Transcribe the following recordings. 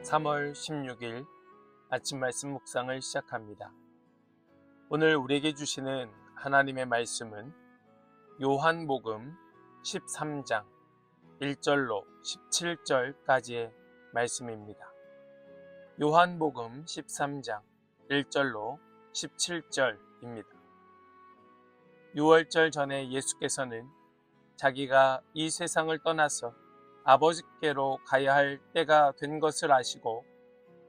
3월 16일 아침 말씀 묵상을 시작합니다. 오늘 우리에게 주시는 하나님의 말씀은 요한복음 13장 1절로 17절까지의 말씀입니다. 요한복음 13장 1절로 17절입니다. 6월절 전에 예수께서는 자기가 이 세상을 떠나서 아버지께로 가야 할 때가 된 것을 아시고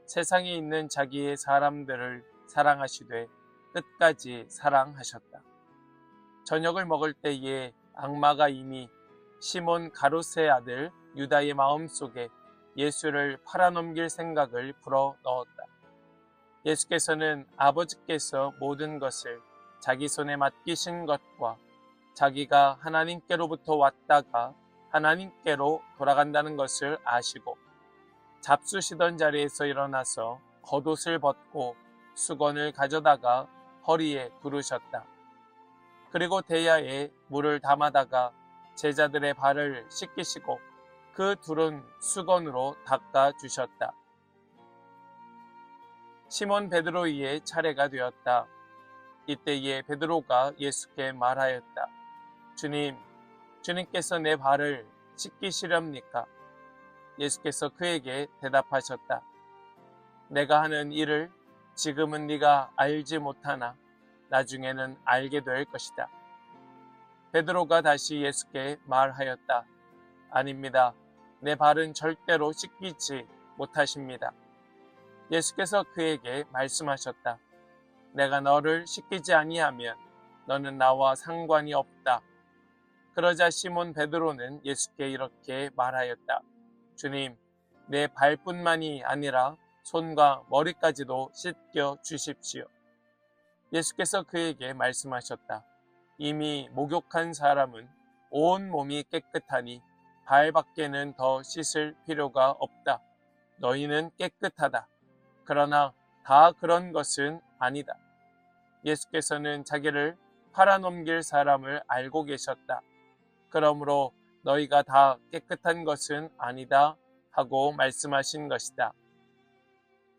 세상에 있는 자기의 사람들을 사랑하시되 끝까지 사랑하셨다. 저녁을 먹을 때에 악마가 이미 시몬 가롯의 아들 유다의 마음속에 예수를 팔아넘길 생각을 불어넣었다. 예수께서는 아버지께서 모든 것을 자기 손에 맡기신 것과 자기가 하나님께로부터 왔다가 하나님께로 돌아간다는 것을 아시고 잡수시던 자리에서 일어나서 겉옷을 벗고 수건을 가져다가 허리에 두르셨다. 그리고 대야에 물을 담아다가 제자들의 발을 씻기시고 그 둘은 수건으로 닦아 주셨다. 시몬 베드로의 차례가 되었다. 이때에 베드로가 예수께 말하였다. 주님께서 내 발을 씻기시렵니까? 예수께서 그에게 대답하셨다. 내가 하는 일을 지금은 네가 알지 못하나 나중에는 알게 될 것이다. 베드로가 다시 예수께 말하였다. 아닙니다. 내 발은 절대로 씻기지 못하십니다. 예수께서 그에게 말씀하셨다. 내가 너를 씻기지 아니하면 너는 나와 상관이 없다. 그러자 시몬 베드로는 예수께 이렇게 말하였다. 주님, 내 발뿐만이 아니라 손과 머리까지도 씻겨 주십시오. 예수께서 그에게 말씀하셨다. 이미 목욕한 사람은 온 몸이 깨끗하니 발밖에는 더 씻을 필요가 없다. 너희는 깨끗하다. 그러나 다 그런 것은 아니다. 예수께서는 자기를 팔아넘길 사람을 알고 계셨다. 그러므로 너희가 다 깨끗한 것은 아니다 하고 말씀하신 것이다.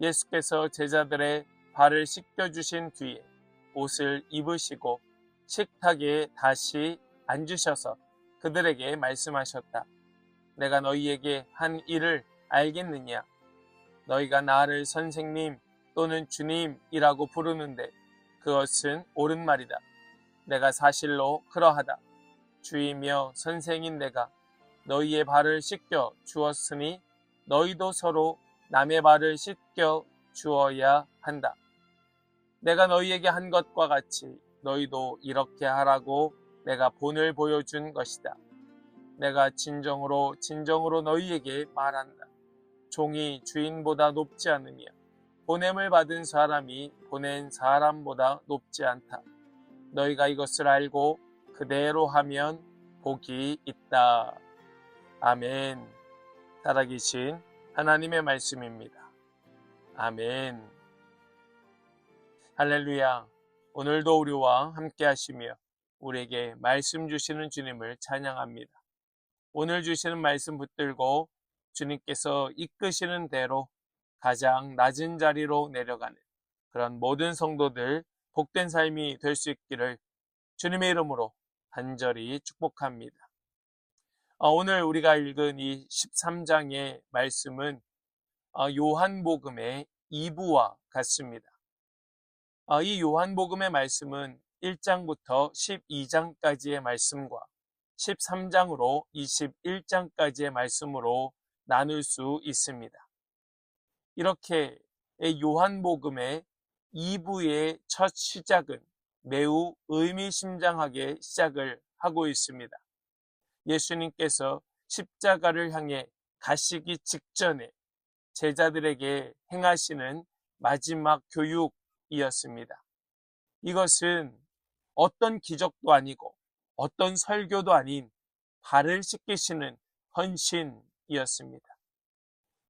예수께서 제자들의 발을 씻겨주신 뒤에 옷을 입으시고 식탁에 다시 앉으셔서 그들에게 말씀하셨다. 내가 너희에게 한 일을 알겠느냐? 너희가 나를 선생님 또는 주님이라고 부르는데 그것은 옳은 말이다. 내가 사실로 그러하다. 주이며 선생인 내가 너희의 발을 씻겨 주었으니 너희도 서로 남의 발을 씻겨 주어야 한다. 내가 너희에게 한 것과 같이 너희도 이렇게 하라고 내가 본을 보여준 것이다. 내가 진정으로 너희에게 말한다. 종이 주인보다 높지 않으며 보냄을 받은 사람이 보낸 사람보다 높지 않다. 너희가 이것을 알고 그대로 하면 복이 있다. 아멘. 살아계신 하나님의 말씀입니다. 아멘. 할렐루야. 오늘도 우리와 함께 하시며 우리에게 말씀 주시는 주님을 찬양합니다. 오늘 주시는 말씀 붙들고 주님께서 이끄시는 대로 가장 낮은 자리로 내려가는 그런 모든 성도들 복된 삶이 될 수 있기를 주님의 이름으로 간절히 축복합니다. 오늘 우리가 읽은 이 13장의 말씀은 요한복음의 2부와 같습니다. 이 요한복음의 말씀은 1장부터 12장까지의 말씀과 13장으로 21장까지의 말씀으로 나눌 수 있습니다. 이렇게 요한복음의 2부의 첫 시작은 매우 의미심장하게 시작을 하고 있습니다. 예수님께서 십자가를 향해 가시기 직전에 제자들에게 행하시는 마지막 교육이었습니다. 이것은 어떤 기적도 아니고 어떤 설교도 아닌 발을 씻기시는 헌신이었습니다.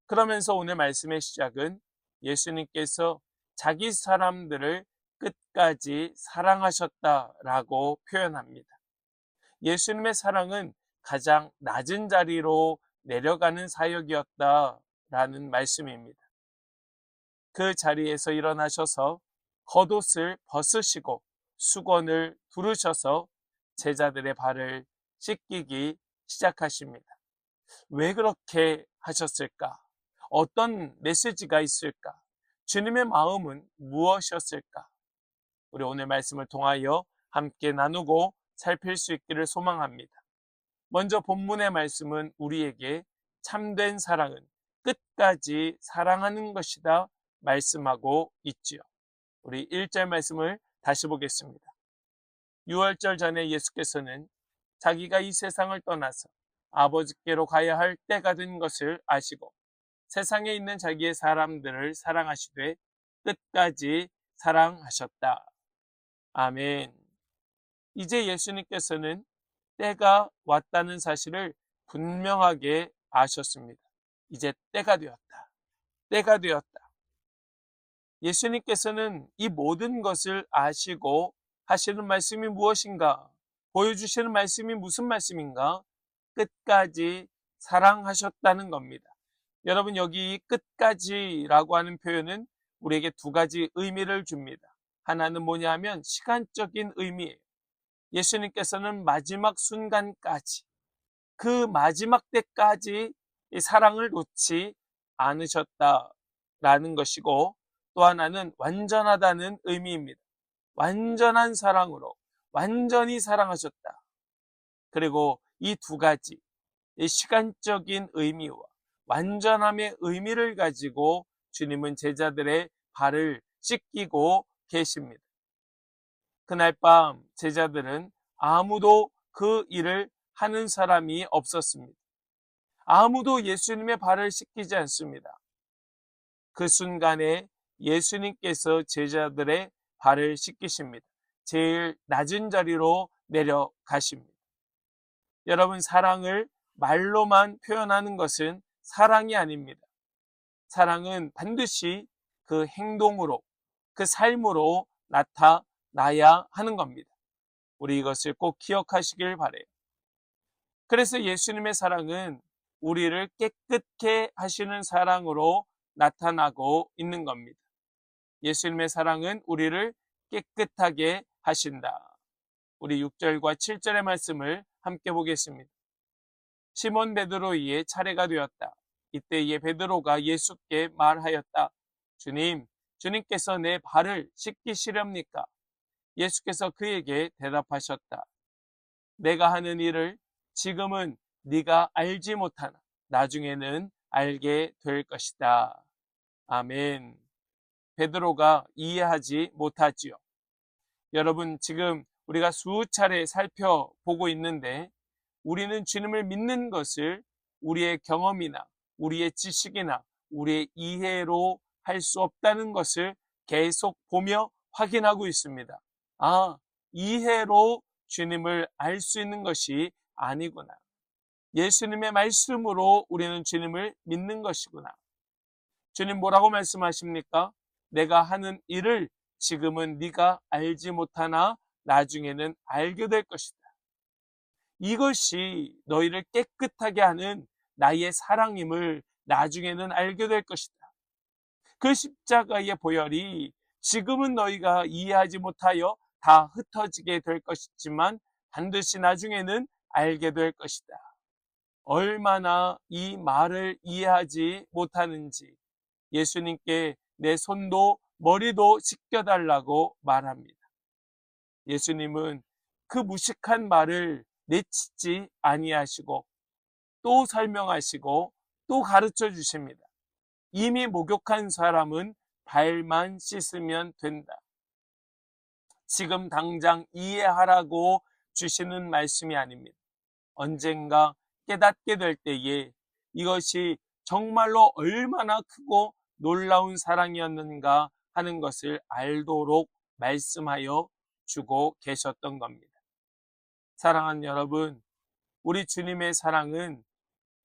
그러면서 오늘 말씀의 시작은 예수님께서 자기 사람들을 끝까지 사랑하셨다라고 표현합니다. 예수님의 사랑은 가장 낮은 자리로 내려가는 사역이었다라는 말씀입니다. 그 자리에서 일어나셔서 겉옷을 벗으시고 수건을 두르셔서 제자들의 발을 씻기기 시작하십니다. 왜 그렇게 하셨을까? 어떤 메시지가 있을까? 주님의 마음은 무엇이었을까? 우리 오늘 말씀을 통하여 함께 나누고 살필 수 있기를 소망합니다. 먼저 본문의 말씀은 우리에게 참된 사랑은 끝까지 사랑하는 것이다 말씀하고 있지요. 우리 1절 말씀을 다시 보겠습니다. 유월절 전에 예수께서는 자기가 이 세상을 떠나서 아버지께로 가야 할 때가 된 것을 아시고 세상에 있는 자기의 사람들을 사랑하시되 끝까지 사랑하셨다. 아멘. 이제 예수님께서는 때가 왔다는 사실을 분명하게 아셨습니다. 이제 때가 되었다. 때가 되었다. 예수님께서는 이 모든 것을 아시고 하시는 말씀이 무엇인가? 보여주시는 말씀이 무슨 말씀인가? 끝까지 사랑하셨다는 겁니다. 여러분, 여기 끝까지라고 하는 표현은 우리에게 두 가지 의미를 줍니다. 하나는 뭐냐 하면 시간적인 의미예요. 예수님께서는 마지막 순간까지, 그 마지막 때까지 이 사랑을 놓지 않으셨다라는 것이고, 또 하나는 완전하다는 의미입니다. 완전한 사랑으로 완전히 사랑하셨다. 그리고 이 두 가지, 이 시간적인 의미와 완전함의 의미를 가지고 주님은 제자들의 발을 씻기고 계십니다. 그날 밤 제자들은 아무도 그 일을 하는 사람이 없었습니다. 아무도 예수님의 발을 씻기지 않습니다. 그 순간에 예수님께서 제자들의 발을 씻기십니다. 제일 낮은 자리로 내려가십니다. 여러분, 사랑을 말로만 표현하는 것은 사랑이 아닙니다. 사랑은 반드시 그 행동으로, 그 삶으로 나타나야 하는 겁니다. 우리 이것을 꼭 기억하시길 바라요. 그래서 예수님의 사랑은 우리를 깨끗게 하시는 사랑으로 나타나고 있는 겁니다. 예수님의 사랑은 우리를 깨끗하게 하신다. 우리 6절과 7절의 말씀을 함께 보겠습니다. 시몬 베드로의 차례가 되었다. 이때에 베드로가 예수께 말하였다. 주님, 주님께서 내 발을 씻기시렵니까? 예수께서 그에게 대답하셨다. 내가 하는 일을 지금은 네가 알지 못하나 나중에는 알게 될 것이다. 아멘. 베드로가 이해하지 못하지요. 여러분, 지금 우리가 수차례 살펴보고 있는데 우리는 주님을 믿는 것을 우리의 경험이나 우리의 지식이나 우리의 이해로 할 수 없다는 것을 계속 보며 확인하고 있습니다. 아, 이해로 주님을 알 수 있는 것이 아니구나. 예수님의 말씀으로 우리는 주님을 믿는 것이구나. 주님 뭐라고 말씀하십니까? 내가 하는 일을 지금은 네가 알지 못하나 나중에는 알게 될 것이다. 이것이 너희를 깨끗하게 하는 나의 사랑임을 나중에는 알게 될 것이다. 그 십자가의 보혈이 지금은 너희가 이해하지 못하여 다 흩어지게 될 것이지만 반드시 나중에는 알게 될 것이다. 얼마나 이 말을 이해하지 못하는지 예수님께 내 손도 머리도 씻겨달라고 말합니다. 예수님은 그 무식한 말을 내치지 아니하시고 또 설명하시고 또 가르쳐 주십니다. 이미 목욕한 사람은 발만 씻으면 된다. 지금 당장 이해하라고 주시는 말씀이 아닙니다. 언젠가 깨닫게 될 때에 이것이 정말로 얼마나 크고 놀라운 사랑이었는가 하는 것을 알도록 말씀하여 주고 계셨던 겁니다. 사랑하는 여러분, 우리 주님의 사랑은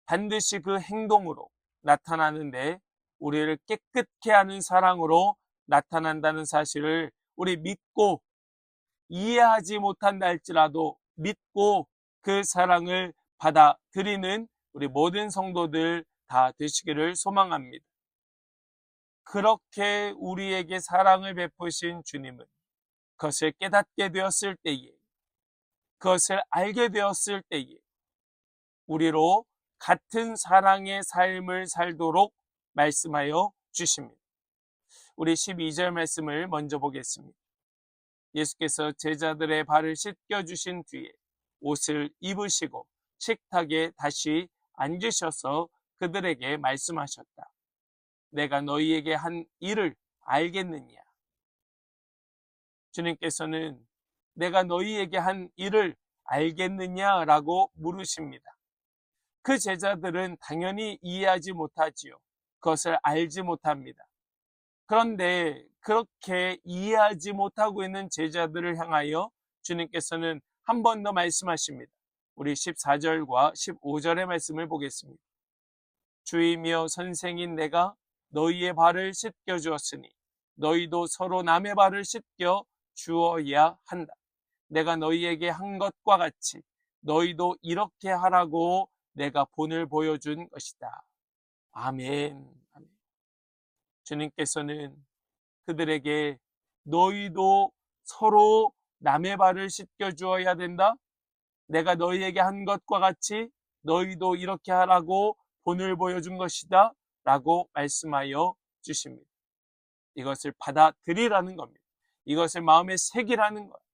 반드시 그 행동으로 나타나는데 우리를 깨끗게 하는 사랑으로 나타난다는 사실을 우리 믿고 이해하지 못한다 할지라도 믿고 그 사랑을 받아들이는 우리 모든 성도들 다 되시기를 소망합니다. 그렇게 우리에게 사랑을 베푸신 주님은 그것을 깨닫게 되었을 때에, 그것을 알게 되었을 때에 우리로 같은 사랑의 삶을 살도록 말씀하여 주십니다. 우리 12절 말씀을 먼저 보겠습니다. 예수께서 제자들의 발을 씻겨주신 뒤에 옷을 입으시고 식탁에 다시 앉으셔서 그들에게 말씀하셨다. 내가 너희에게 한 일을 알겠느냐? 주님께서는 내가 너희에게 한 일을 알겠느냐라고 물으십니다. 그 제자들은 당연히 이해하지 못하지요. 그것을 알지 못합니다. 그런데 그렇게 이해하지 못하고 있는 제자들을 향하여 주님께서는 한 번 더 말씀하십니다. 우리 14절과 15절의 말씀을 보겠습니다. 주이며 선생인 내가 너희의 발을 씻겨 주었으니 너희도 서로 남의 발을 씻겨 주어야 한다. 내가 너희에게 한 것과 같이 너희도 이렇게 하라고 내가 본을 보여준 것이다. 아멘. 아멘. 주님께서는 그들에게 너희도 서로 남의 발을 씻겨 주어야 된다. 내가 너희에게 한 것과 같이 너희도 이렇게 하라고 본을 보여준 것이다 라고 말씀하여 주십니다. 이것을 받아들이라는 겁니다. 이것을 마음에 새기라는 거예요.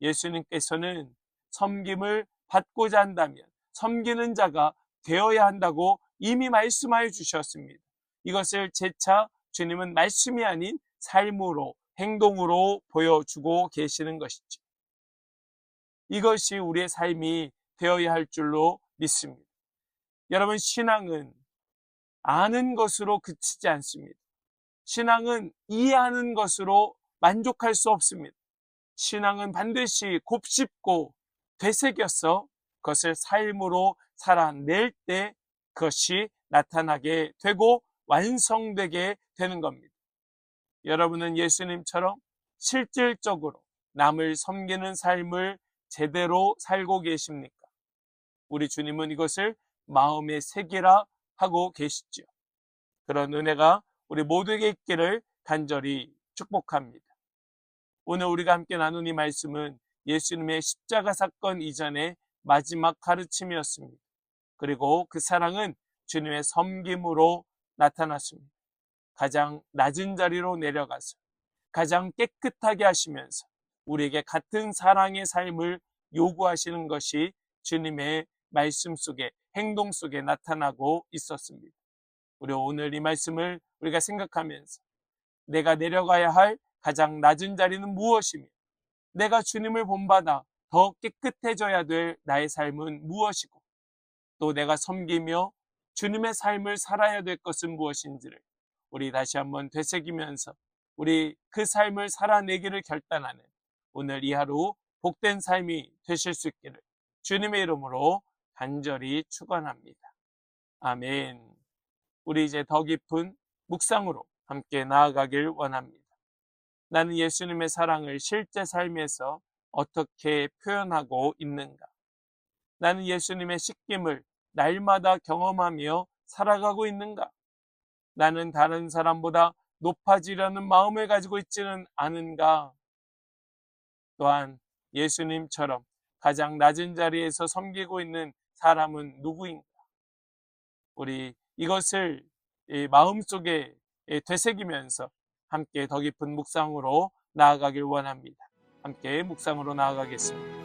예수님께서는 섬김을 받고자 한다면 섬기는 자가 되어야 한다고 이미 말씀하여 주셨습니다. 이것을 재차 주님은 말씀이 아닌 삶으로, 행동으로 보여주고 계시는 것이죠. 이것이 우리의 삶이 되어야 할 줄로 믿습니다. 여러분, 신앙은 아는 것으로 그치지 않습니다. 신앙은 이해하는 것으로 만족할 수 없습니다. 신앙은 반드시 곱씹고 되새겨서 그것을 삶으로 살아낼 때 그것이 나타나게 되고 완성되게 되는 겁니다. 여러분은 예수님처럼 실질적으로 남을 섬기는 삶을 제대로 살고 계십니까? 우리 주님은 이것을 마음에 새기라 하고 계시죠. 그런 은혜가 우리 모두에게 있기를 간절히 축복합니다. 오늘 우리가 함께 나눈 이 말씀은 예수님의 십자가 사건 이전의 마지막 가르침이었습니다. 그리고 그 사랑은 주님의 섬김으로 나타났습니다. 가장 낮은 자리로 내려가서 가장 깨끗하게 하시면서 우리에게 같은 사랑의 삶을 요구하시는 것이 주님의 말씀 속에, 행동 속에 나타나고 있었습니다. 우리 오늘 이 말씀을 우리가 생각하면서 내가 내려가야 할 가장 낮은 자리는 무엇이며 내가 주님을 본받아 더 깨끗해져야 될 나의 삶은 무엇이고 또 내가 섬기며 주님의 삶을 살아야 될 것은 무엇인지를 우리 다시 한번 되새기면서 우리 그 삶을 살아내기를 결단하는 오늘 이 하루 복된 삶이 되실 수 있기를 주님의 이름으로 간절히 축원합니다. 아멘. 우리 이제 더 깊은 묵상으로 함께 나아가길 원합니다. 나는 예수님의 사랑을 실제 삶에서 어떻게 표현하고 있는가? 나는 예수님의 씻김을 날마다 경험하며 살아가고 있는가? 나는 다른 사람보다 높아지려는 마음을 가지고 있지는 않은가? 또한 예수님처럼 가장 낮은 자리에서 섬기고 있는 사람은 누구인가? 우리 이것을 마음속에 되새기면서 함께 더 깊은 묵상으로 나아가길 원합니다. 함께 묵상으로 나아가겠습니다.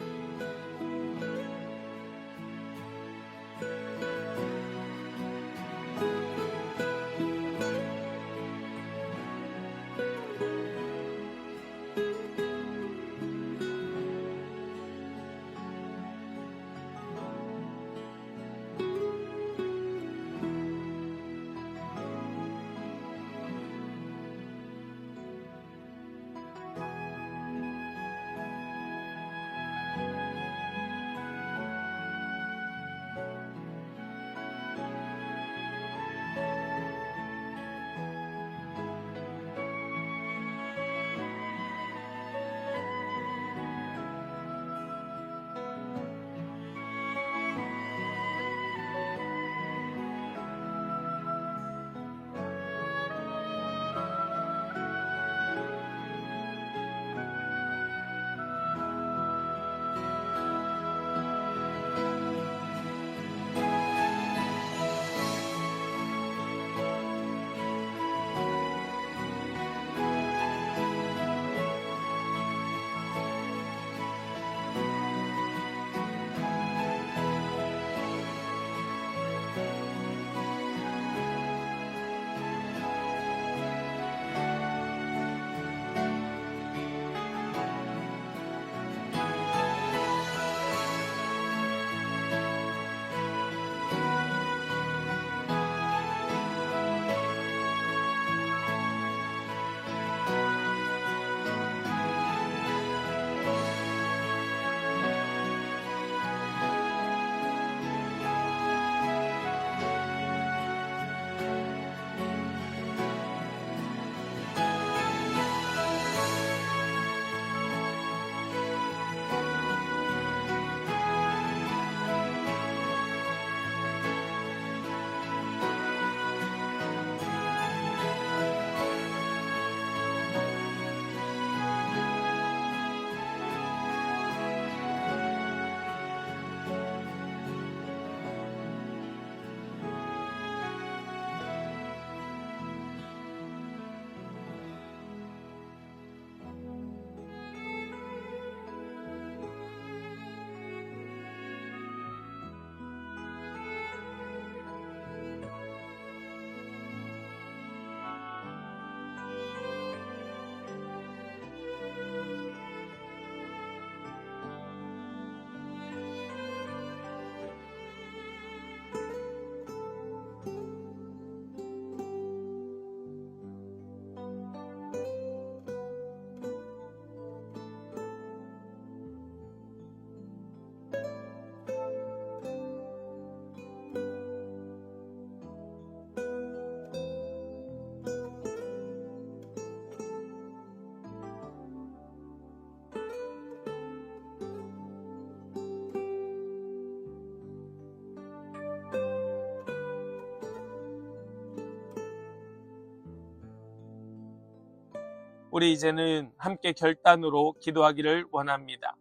우리 이제는 함께 결단으로 기도하기를 원합니다.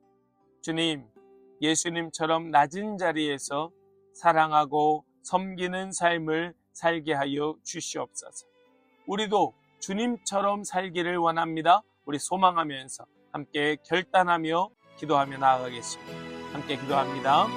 주님, 예수님처럼 낮은 자리에서 사랑하고 섬기는 삶을 살게 하여 주시옵소서. 우리도 주님처럼 살기를 원합니다. 우리 소망하면서 함께 결단하며 기도하며 나아가겠습니다. 함께 기도합니다.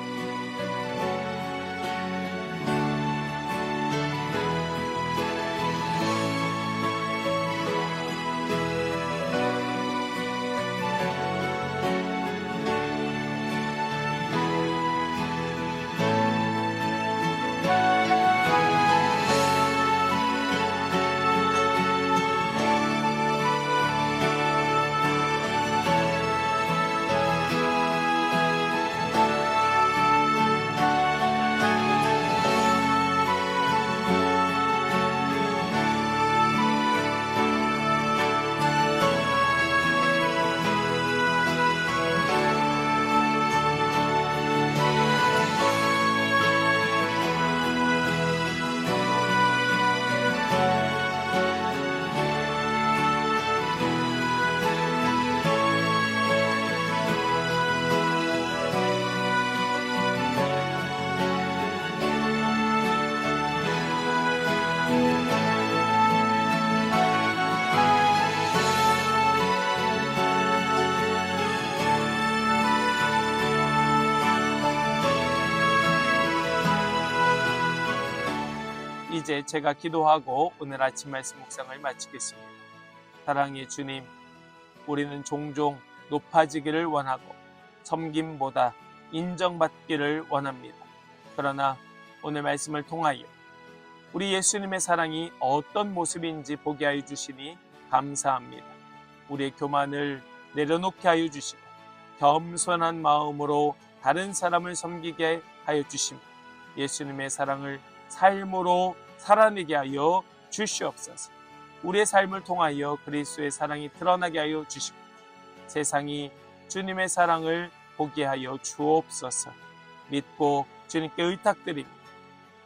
이제 제가 기도하고 오늘 아침 말씀 묵상을 마치겠습니다. 사랑의 주님, 우리는 종종 높아지기를 원하고 섬김보다 인정받기를 원합니다. 그러나 오늘 말씀을 통하여 우리 예수님의 사랑이 어떤 모습인지 보게 하여 주시니 감사합니다. 우리의 교만을 내려놓게 하여 주시고 겸손한 마음으로 다른 사람을 섬기게 하여 주시며 예수님의 사랑을 삶으로 살아내게 하여 주시옵소서. 우리의 삶을 통하여 그리스도의 사랑이 드러나게 하여 주시고 세상이 주님의 사랑을 보게 하여 주옵소서. 믿고 주님께 의탁드립니다.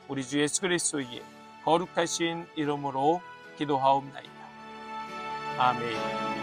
우리 주 예수 그리스도의 거룩하신 이름으로 기도하옵나이다. 아멘.